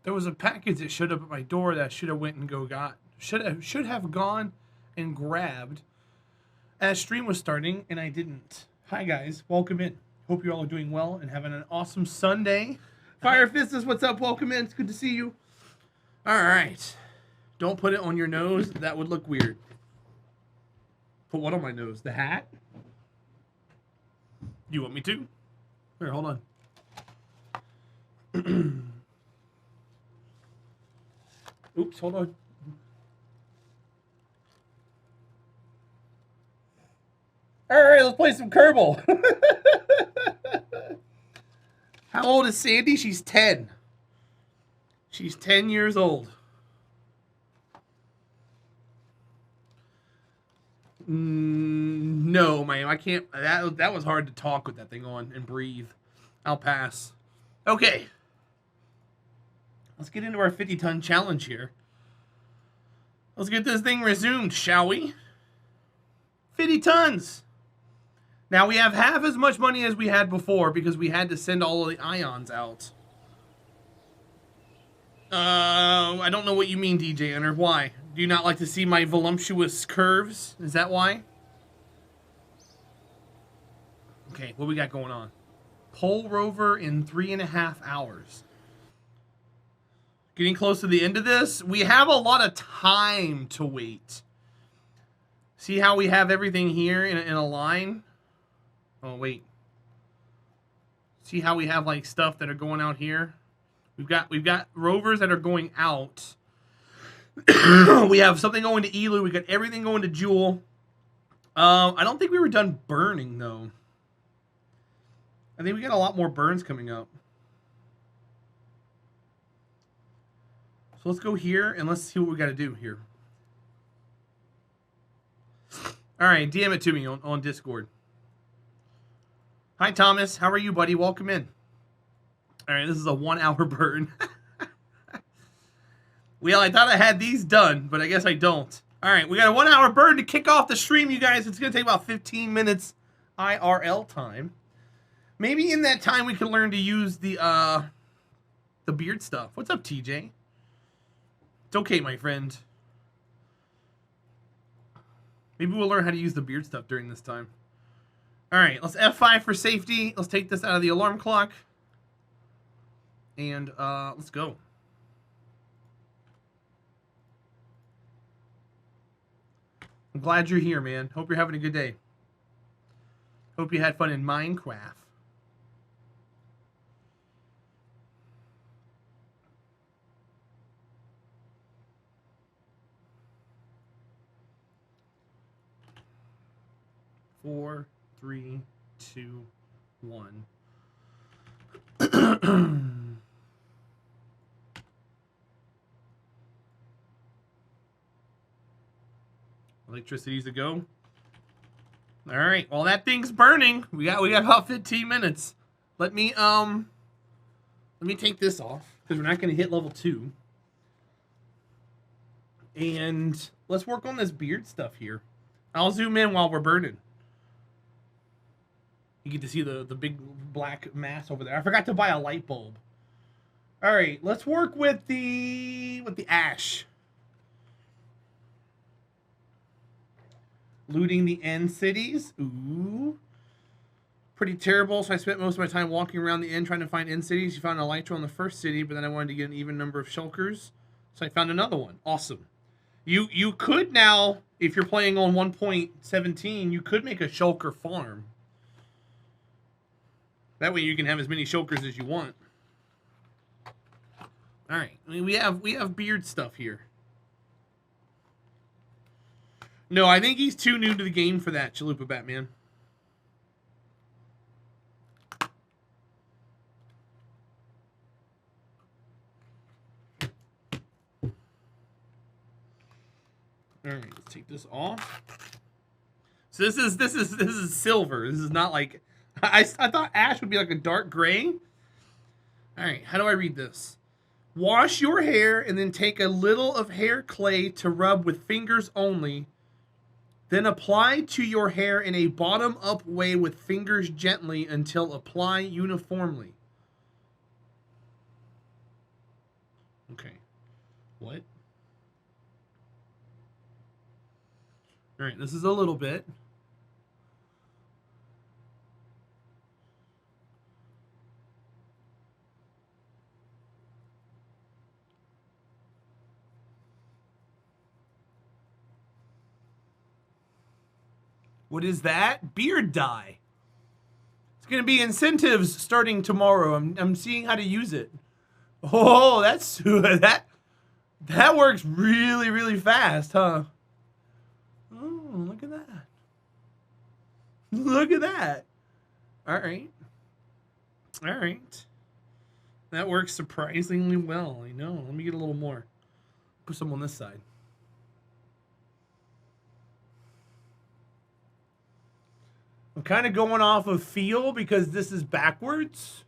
There was a package that showed up at my door that I should have went and should have gone and grabbed as stream was starting, and I didn't. Hi guys, welcome in. Hope you all are doing well and having an awesome Sunday. Fire Fistus, what's up? Welcome in. It's good to see you. All right. Don't put it on your nose. That would look weird. Put what on my nose? The hat? You want me to? Here, hold on. Oops, hold on. All right, let's play some Kerbal. How old is Sandy? She's 10. She's 10 years old. No, man, I can't. That was hard to talk with that thing on and breathe. I'll pass. Okay. Let's get into our 50-ton challenge here. Let's get this thing resumed, shall we? 50 tons. Now we have half as much money as we had before because we had to send all of the ions out. I don't know what you mean, DJ Enter. Why? Do you not like to see my voluptuous curves? Is that why? Okay, what we got going on? Pole rover in 3.5 hours. Getting close to the end of this. We have a lot of time to wait. See how we have everything here in a line? Oh, wait. See how we have like stuff that are going out here? We've got rovers that are going out. We have something going to Elu. We got everything going to Jewel. I don't think we were done burning though. I think we got a lot more burns coming up. So let's go here and let's see what we got to do here. All right, DM it to me on Discord. Hi, Thomas. How are you, buddy? Welcome in. All right, this is a 1-hour burn. Well, I thought I had these done, but I guess I don't. All right, we got a 1-hour burn to kick off the stream, you guys. It's going to take about 15 minutes IRL time. Maybe in that time we can learn to use the beard stuff. What's up, TJ? It's okay, my friend. Maybe we'll learn how to use the beard stuff during this time. All right, let's F5 for safety. Let's take this out of the alarm clock. And let's go. I'm glad you're here, man. Hope you're having a good day. Hope you had fun in Minecraft. Four, three, two, one. Electricity's a go. All right. Well, that thing's burning. We got about 15 minutes. Let me take this off because we're not going to hit level 2. And let's work on this beard stuff here. I'll zoom in while we're burning. You get to see the big black mass over there. I forgot to buy a light bulb. All right, let's work with the ash. Looting the end cities. Ooh. Pretty terrible. So I spent most of my time walking around the end trying to find end cities. You found a elytra on the first city, but then I wanted to get an even number of shulkers. So I found another one. Awesome. You could now, if you're playing on 1.17, you could make a shulker farm. That way you can have as many shulkers as you want. All right. I mean, we have beard stuff here. No, I think he's too new to the game for that, Chalupa Batman. All right, let's take this off. So this is silver. This is not like I thought ash would be like a dark gray. All right, how do I read this? Wash your hair and then take a little of hair clay to rub with fingers only. Then apply to your hair in a bottom-up way with fingers gently until apply uniformly. Okay. What? All right, this is a little bit. What is that? Beard dye. It's going to be incentives starting tomorrow. I'm seeing how to use it. Oh, that's that works really, really fast, huh? Oh, look at that. Look at that. All right. All right. That works surprisingly well. I know. Let me get a little more. Put some on this side. I'm kind of going off of feel because this is backwards.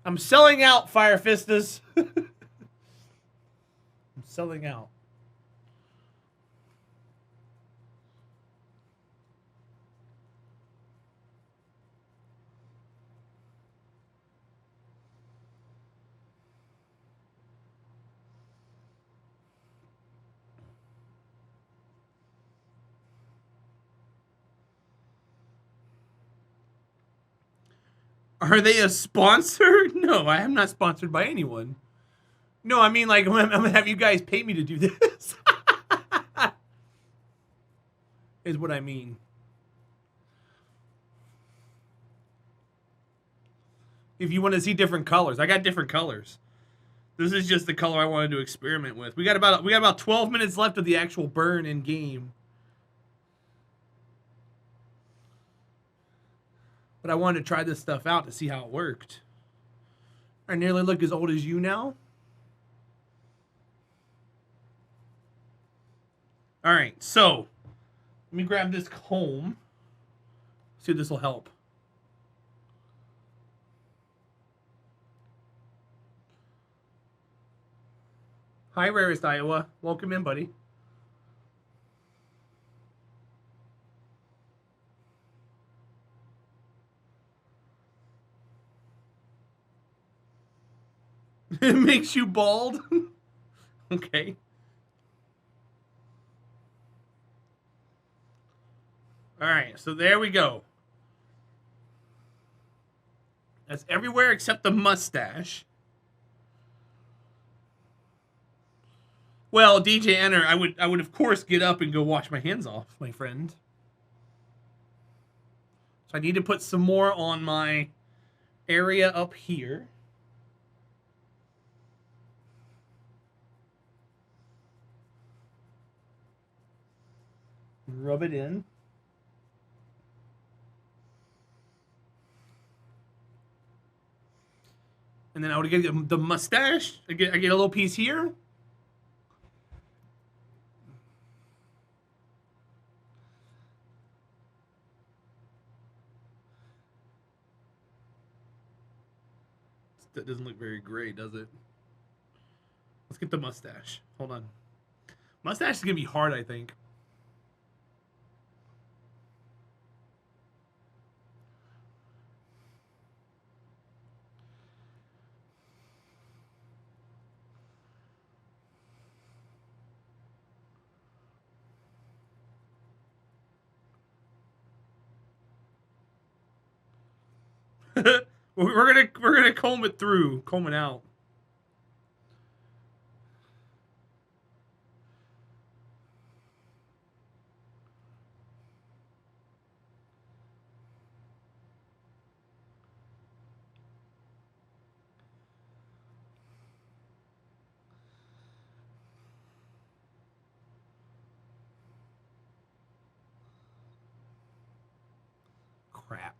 I'm selling out, Fire Fistas. I'm selling out. Are they a sponsor? No, I am not sponsored by anyone. No, I mean, like, I'm gonna have you guys pay me to do this. Is what I mean. If you want to see different colors, I got different colors. This is just the color I wanted to experiment with. We got about 12 minutes left of the actual burn in game. But I wanted to try this stuff out to see how it worked. I nearly look as old as you now. All right, so let me grab this comb. See if this will help. Hi, Rarest Iowa. Welcome in, buddy. It makes you bald? Okay. All right, so there we go. That's everywhere except the mustache. Well, DJ Enter, I would of course get up and go wash my hands off, my friend. So I need to put some more on my area up here. Rub it in. And then I would get the mustache. I get a little piece here. That doesn't look very great, does it? Let's get the mustache. Hold on. Mustache is gonna be hard, I think. we're gonna comb it through, comb it out. Crap.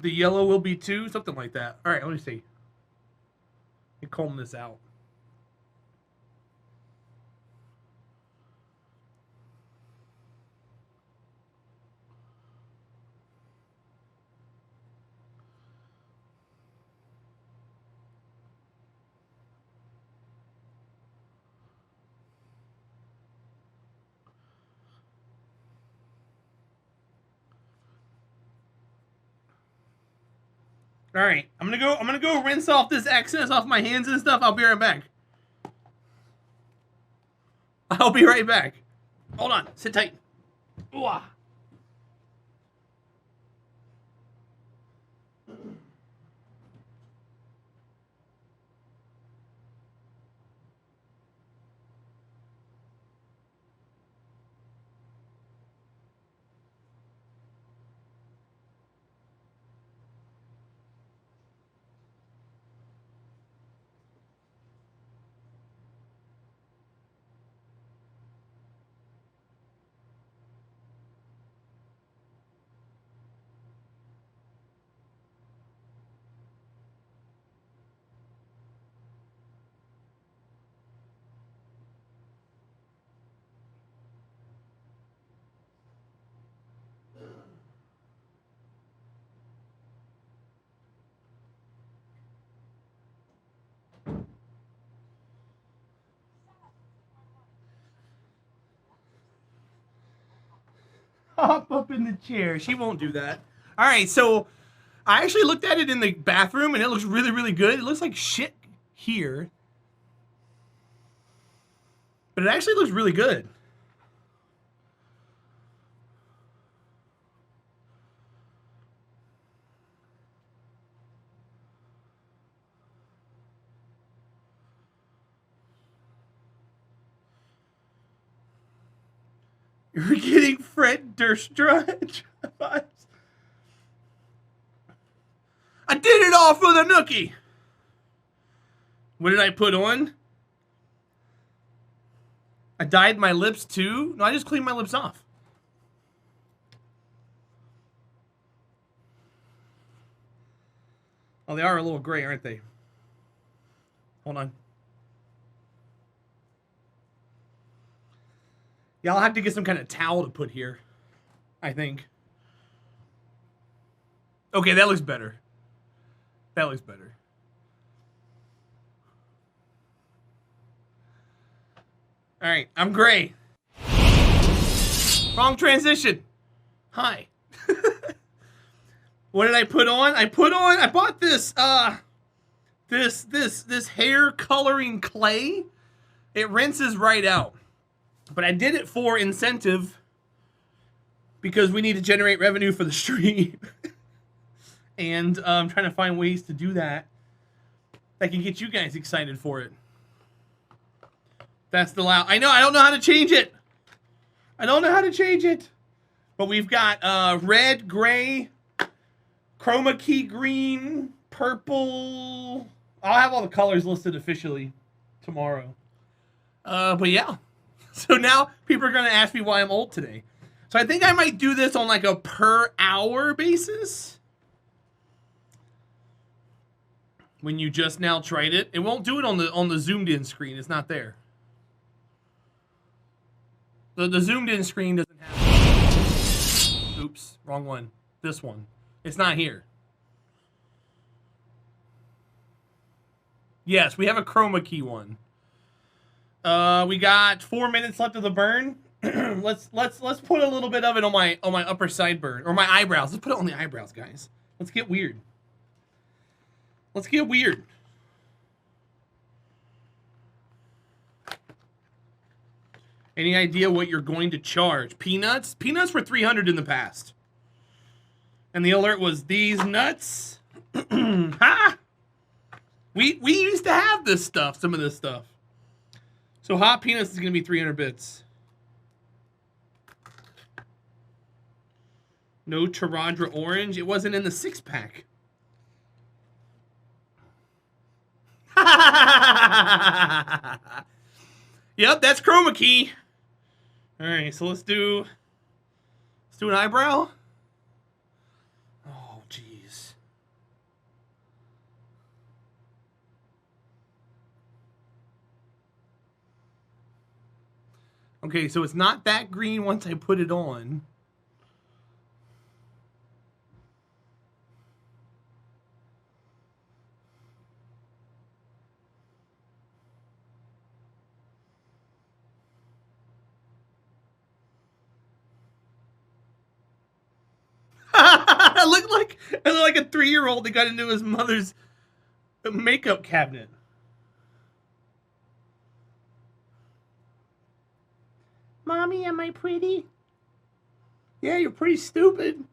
The yellow will be too, something like that. All right, let me see. Let me comb this out. All right, I'm gonna go rinse off this excess off my hands and stuff. I'll be right back. I'll be right back. Hold on, sit tight. Ooh. Hop up in the chair. She won't do that. All right, so I actually looked at it in the bathroom, and it looks really, really good. It looks like shit here, but it actually looks really good. You're getting Fred Durst. I did it all for the nookie. What did I put on? I dyed my lips too? No, I just cleaned my lips off. Oh, they are a little gray, aren't they? Hold on. Yeah, I'll have to get some kind of towel to put here, I think. Okay, that looks better. That looks better. All right, I'm gray. Wrong transition. Hi. What did I put on? I bought this this hair coloring clay. It rinses right out. But I did it for incentive because we need to generate revenue for the stream. And I'm trying to find ways to do that can get you guys excited for it. That's the loud. I know, I don't know how to change it. I don't know how to change it. But we've got red, gray, chroma key green, purple. I'll have all the colors listed officially tomorrow. But yeah. So now people are going to ask me why I'm old today. So I think I might do this on like a per hour basis. When you just now tried it, it won't do it on the zoomed in screen. It's not there. The zoomed in screen doesn't have. Oops, wrong one. This one. It's not here. Yes, we have a chroma key one. We got 4 minutes left of the burn. let's put a little bit of it on my upper sideburn or my eyebrows. Let's put it on the eyebrows, guys. Let's get weird. Let's get weird. Any idea what you're going to charge? Peanuts? Peanuts were $300 in the past. And the alert was these nuts. Ha! We used to have this stuff, some of this stuff. So hot peanuts is going to be 300 bits. No Terahdra orange. It wasn't in the 6-pack. Yep, that's chroma key. All right, so let's do an eyebrow. Oh, jeez. Okay, so it's not that green once I put it on. look like a 3-year-old that got into his mother's makeup cabinet. Mommy, am I pretty? Yeah, you're pretty stupid.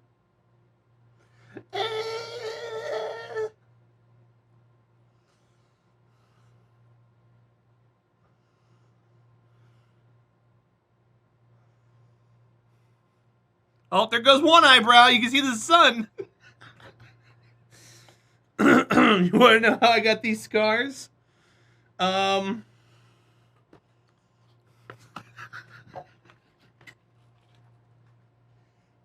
Oh, there goes one eyebrow. You can see the sun. You want to know how I got these scars?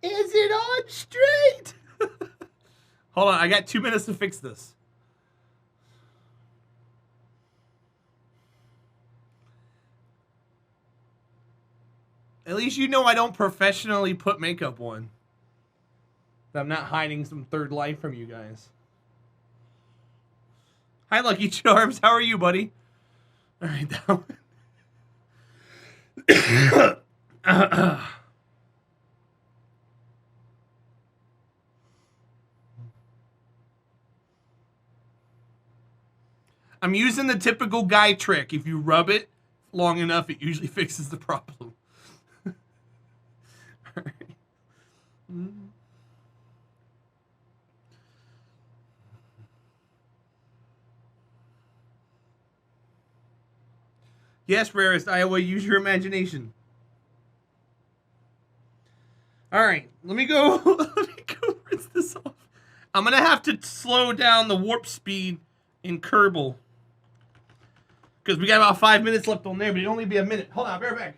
Is it on straight? Hold on, I got 2 minutes to fix this. At least you know I don't professionally put makeup on. I'm not hiding some third life from you guys. Hi, Lucky Charms. How are you, buddy? All right, that one. I'm using the typical guy trick. If you rub it long enough, it usually fixes the problem. All right. Yes, Rarest Iowa, use your imagination. All right, let me go. Let me go rinse this off. I'm gonna have to slow down the warp speed in Kerbal because we got about 5 minutes left on there, but it'll only be a minute. Hold on, I'll be right back.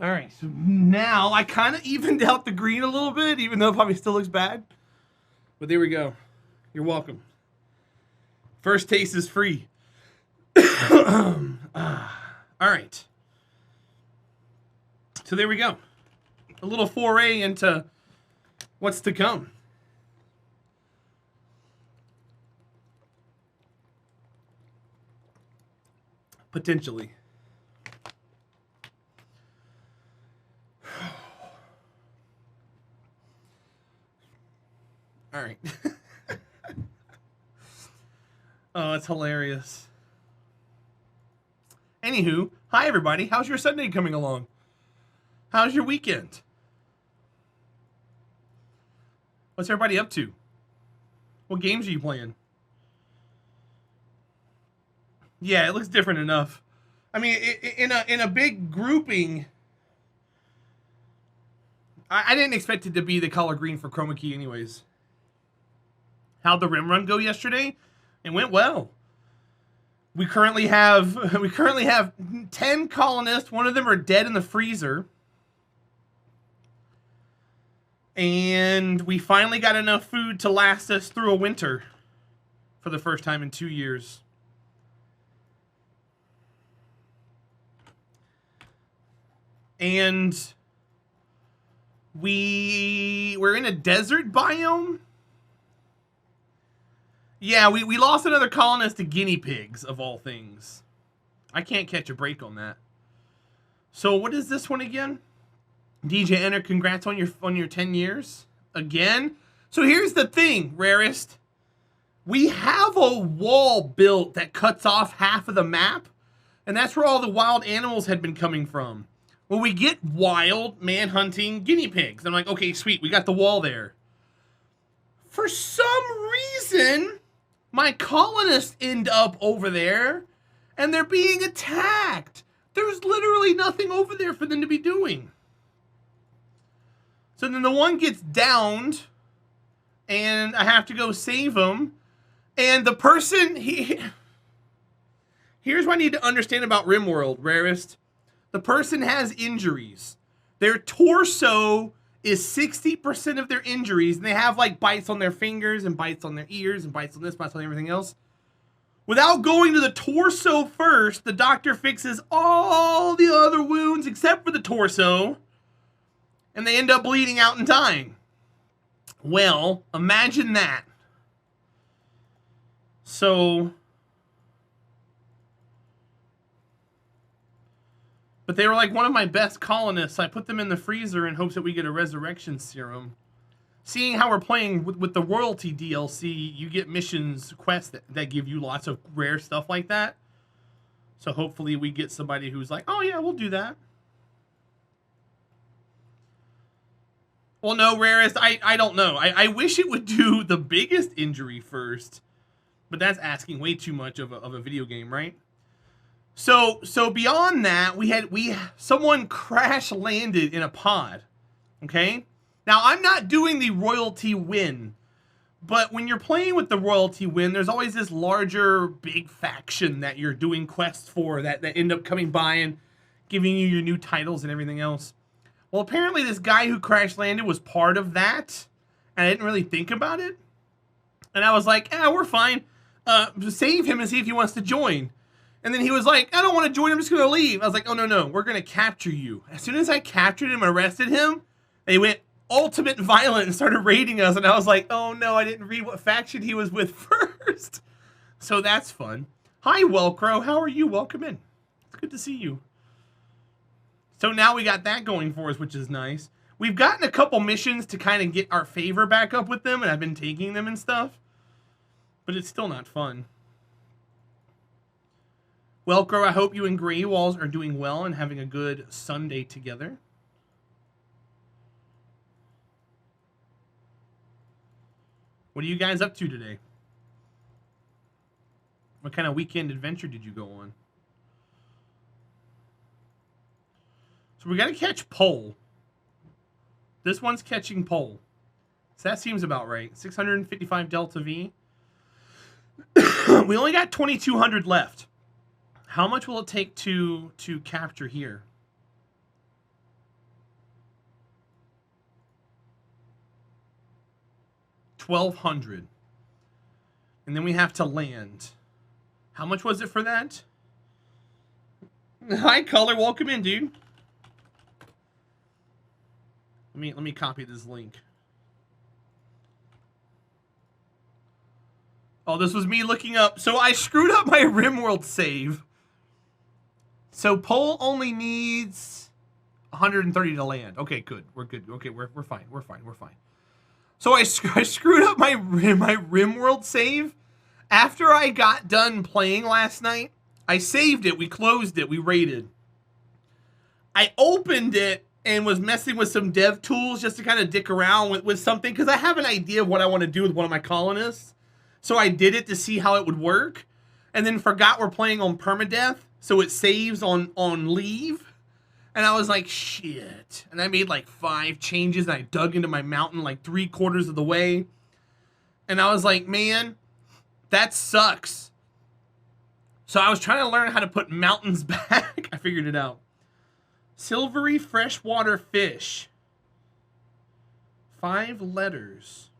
All right, so now I kind of evened out the green a little bit, even though it probably still looks bad. But there we go. You're welcome. First taste is free. All right. So there we go. A little foray into what's to come. Potentially. All right. Oh, it's hilarious. Anywho, hi everybody. How's your Sunday coming along? How's your weekend? What's everybody up to? What games are you playing? Yeah, it looks different enough. I mean, in a big grouping, I didn't expect it to be the color green for chroma key anyways. How'd the rim run go yesterday? It went well. We currently have 10 colonists. One of them are dead in the freezer. And we finally got enough food to last us through a winter for the first time in 2 years. And we're in a desert biome. Yeah, we lost another colonist to guinea pigs, of all things. I can't catch a break on that. So what is this one again? DJ Enter, congrats on your 10 years. Again? So here's the thing, Rarest. We have a wall built that cuts off half of the map, and that's where all the wild animals had been coming from. Well, we get wild man-hunting guinea pigs. I'm like, okay, sweet, we got the wall there. For some reason, My colonists end up over there, and they're being attacked. There's literally nothing over there for them to be doing. So then the one gets downed, and I have to go save him. And the person, here's what I need to understand about RimWorld, Rarest. The person has injuries. Their torso is 60% of their injuries, and they have like bites on their fingers and bites on their ears and bites on this, bites on everything else. Without going to the torso first, the doctor fixes all the other wounds except for the torso, and they end up bleeding out and dying. Well, imagine that. So, but they were like one of my best colonists. I put them in the freezer in hopes that we get a resurrection serum. Seeing how we're playing with the royalty DLC, you get missions, quests that give you lots of rare stuff like that. So hopefully we get somebody who's like, oh yeah, we'll do that. Well, no, Rarest, I don't know. I wish it would do the biggest injury first. But that's asking way too much of a video game, right? So beyond that, someone crash landed in a pod. Okay? Now, I'm not doing the royalty win, but when you're playing with the royalty win, there's always this larger, big faction that you're doing quests for that end up coming by and giving you your new titles and everything else. Well, apparently this guy who crash landed was part of that, and I didn't really think about it. And I was like, we're fine. Save him and see if he wants to join. And then he was like, I don't want to join, I'm just going to leave. I was like, oh, no, we're going to capture you. As soon as I captured him and arrested him, they went ultimate violent and started raiding us, and I was like, oh no, I didn't read what faction he was with first. So that's fun. Hi, Welcro, how are you? Welcome in. It's good to see you. So now we got that going for us, which is nice. We've gotten a couple missions to kind of get our favor back up with them, and I've been taking them and stuff. But it's still not fun. Welcro, I hope you and Grey Walls are doing well and having a good Sunday together. What are you guys up to today? What kind of weekend adventure did you go on? So we got to catch Pole. This one's catching Pole. So that seems about right. 655 Delta V. We only got 2,200 left. How much will it take to capture here? 1,200. And then we have to land. How much was it for that? Hi, Color. Welcome in, dude. Let me copy this link. Oh, this was me looking up. So I screwed up my RimWorld save. So Pole only needs 130 to land. Okay, good. We're good. Okay, we're fine. We're fine. We're fine. So I screwed up my RimWorld save. After I got done playing last night, I saved it. We closed it. We raided. I opened it and was messing with some dev tools just to kind of dick around with something because I have an idea of what I want to do with one of my colonists. So I did it to see how it would work, and then forgot we're playing on permadeath, so it saves on leave. And I was like, shit. And I made like 5 changes, and I dug into my mountain like 3/4 of the way. And I was like, man, that sucks. So I was trying to learn how to put mountains back. I figured it out. Silvery freshwater fish. 5 letters.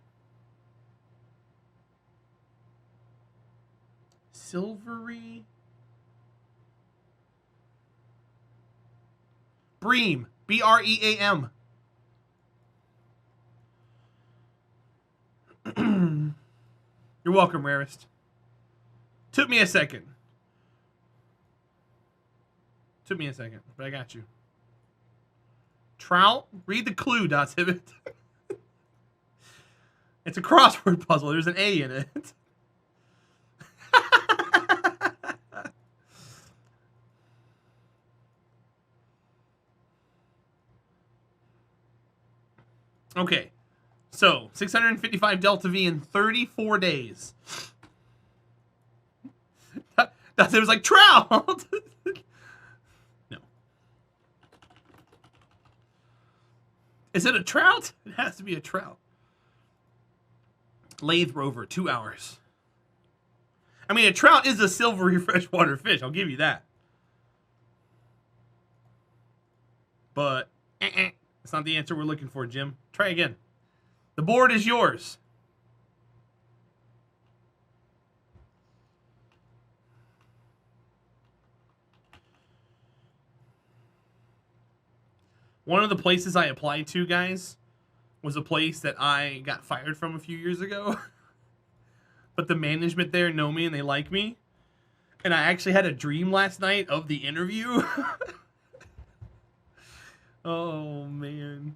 Silvery. Bream. B-R-E-A-M. You're welcome, Rarest. Took me a second. Took me a second, but I got you. Trout. Read the clue, Dotsivit. It's a crossword puzzle. There's an A in it. Okay, so 655 Delta V in 34 days. That's it was like trout. No. Is it a trout? It has to be a trout. Lathe Rover, 2 hours. I mean, a trout is a silvery freshwater fish. I'll give you that. But that's not the answer we're looking for, Jim. Try again. The board is yours. One of the places I applied to, guys, was a place that I got fired from a few years ago. But the management there know me and they like me. And I actually had a dream last night of the interview. Oh, man.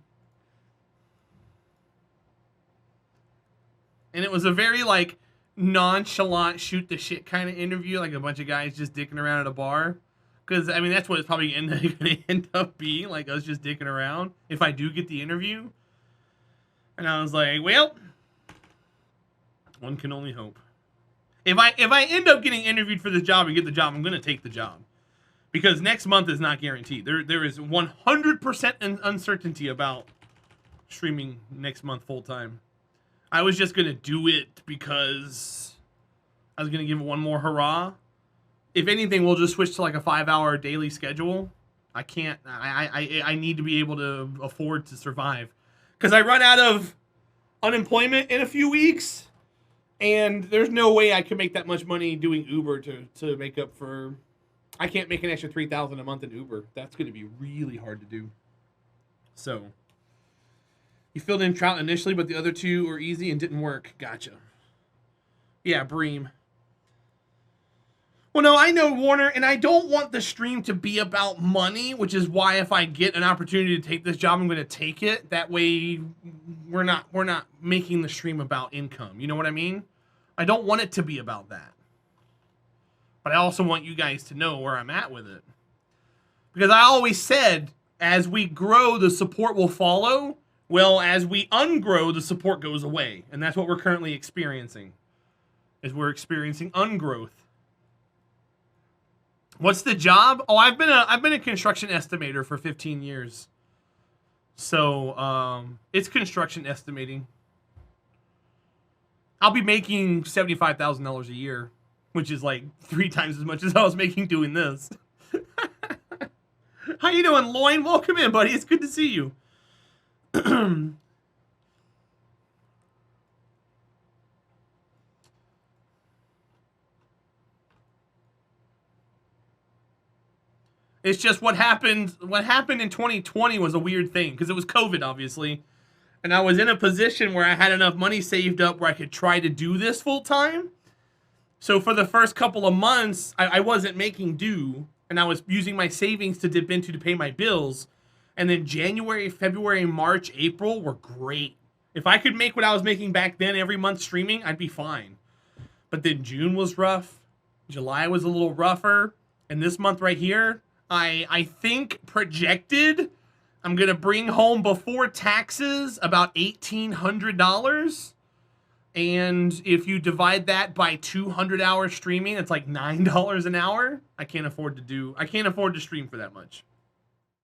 And it was a very, like, nonchalant, shoot the shit kind of interview. Like a bunch of guys just dicking around at a bar. Because, I mean, that's what it's probably going to end up being. Like, us just dicking around. If I do get the interview. And I was like, well, one can only hope. If I end up getting interviewed for this job and get the job, I'm going to take the job. Because next month is not guaranteed. There is 100% uncertainty about streaming next month full time. I was just going to do it because I was going to give it one more hurrah. If anything, we'll just switch to like a 5-hour daily schedule. I can't. I need to be able to afford to survive. Because I run out of unemployment in a few weeks. And there's no way I can make that much money doing Uber to make up for... I can't make an extra $3,000 a month in Uber. That's going to be really hard to do. So, you filled in trout initially, but the other two were easy and didn't work. Gotcha. Yeah, Bream. Well, no, I know, Warner, and I don't want the stream to be about money, which is why if I get an opportunity to take this job, I'm going to take it. That way, we're not making the stream about income. You know what I mean? I don't want it to be about that. But I also want you guys to know where I'm at with it. Because I always said, as we grow, the support will follow. Well, as we ungrow, the support goes away. And that's what we're currently experiencing. Is we're experiencing ungrowth. What's the job? Oh, I've been a construction estimator for 15 years. So, it's construction estimating. I'll be making $75,000 a year. Which is like 3 times as much as I was making doing this. How you doing, Loin? Welcome in, buddy. It's good to see you. It's just what happened in 2020 was a weird thing. Because it was COVID, obviously. And I was in a position where I had enough money saved up where I could try to do this full time. So for the first couple of months, I wasn't making due, and I was using my savings to dip into to pay my bills. And then January, February, March, April were great. If I could make what I was making back then every month streaming, I'd be fine. But then June was rough. July was a little rougher. And this month right here, I think projected I'm going to bring home before taxes about $1,800. And if you divide that by 200 hours streaming, it's like $9 an hour. I can't afford to stream for that much.